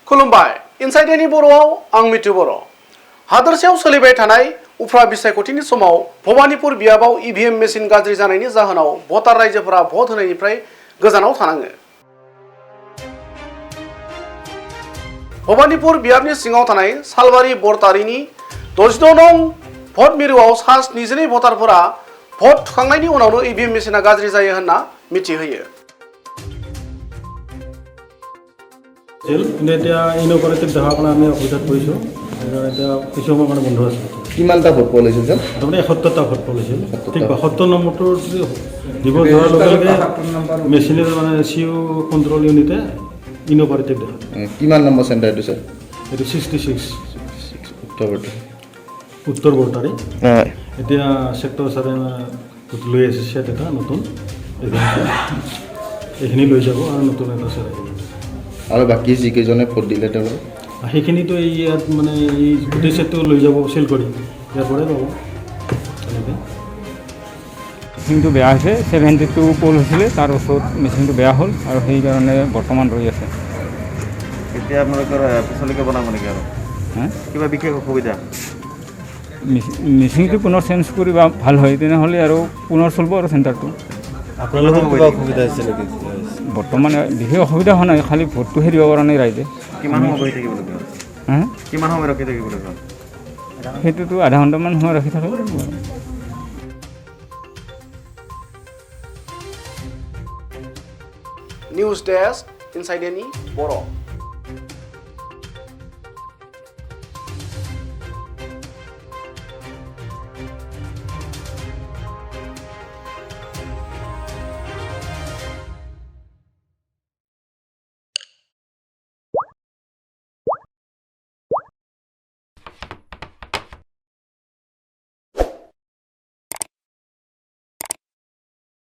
खुलुमबाय इनसाइडेनि बर'आव आं मिथु बर' हादोरसायाव सोलिबाय थानाय उफ्रा बिसायख'थिनि समाव भबानिपुर बियाबाव ईवीएम मेसिन गाज्रि जानायनि जाहोनाव भटार रायजोफोरा भट होनायनिफ्राय गोजानाव थानाङो। भबानिपुर बियाबनि सिङाव थानाय सालबारि बरतारिनि 66 नं भट मिरुआव सा 72 भटारफोरा भट थुखांनायनि उनावनो ईवीएम मेसिना गाज्रि जायो होनना मिथिहोयो। इनअपारेटिव দেখা কাৰণে আমি অসুবিধাত পৰিছোঁ এতিয়া কিছু সময় মানে বন্ধ আছে। কিমানটা ভোট পোৱা লৈছিল স্যাৰ? তাৰমানে 71টা ভোট পোৱা লৈছিল। ঠিক 72 নম্বৰটো দিব ধৰাৰ লগে লগে মেচিনৰ মানে সিউ কন্ট্ৰোল ইউনিটে ইনঅপাৰেটিভ দেখা। কিমান নম্বৰ চেণ্টাৰ এইটো স্যাৰ? এইটো 66 উত্তৰ বৰতাৰী। এতিয়া সেক্টৰ চাৰে লৈ আছে সেট এটা নতুন এইখিনি লৈ যাব আৰু নতুন এটা চাৰে আৰু বাকি যিকেইজনে ভোট দিলে তেওঁলোক সেইখিনিতো ইয়াত মানে এই গোটেই সেটটো লৈ যাব সেল কৰি ইয়াৰ পৰাই পাব। মেচিনটো বেয়া হৈছে 72 পোল হৈছিলে তাৰ ওচৰত মেচিনটো বেয়া হ'ল আৰু সেইকাৰণে বৰ্তমান ৰৈ আছে। এতিয়া আপোনালোকৰ পিছলৈকে বনাব নেকি আৰু কিবা বিশেষ অসুবিধা? মেচিনটো পুনৰ চেঞ্জ কৰিবা ভাল হয় তেনেহ'লে আৰু পুনৰ চলিব আৰু চেণ্টাৰটো। আপোনালোকৰ কিবা অসুবিধা হৈছে নেকি? বৰ্তমান বিশেষ অসুবিধা হোৱা নাই, খালি ভোটটোহে দিব পৰা নাই ৰাইজে। কিমান সময় বহি থাকিবলগীয়া হ'ল? কিমান সময় ৰখি থাকিবলগীয়া হ'ল? সেইটোতো আধা ঘণ্টামান সময় ৰাখি থাকিব লাগিব। নিউজ ডেস্ক ইনসাইডেনি বড়।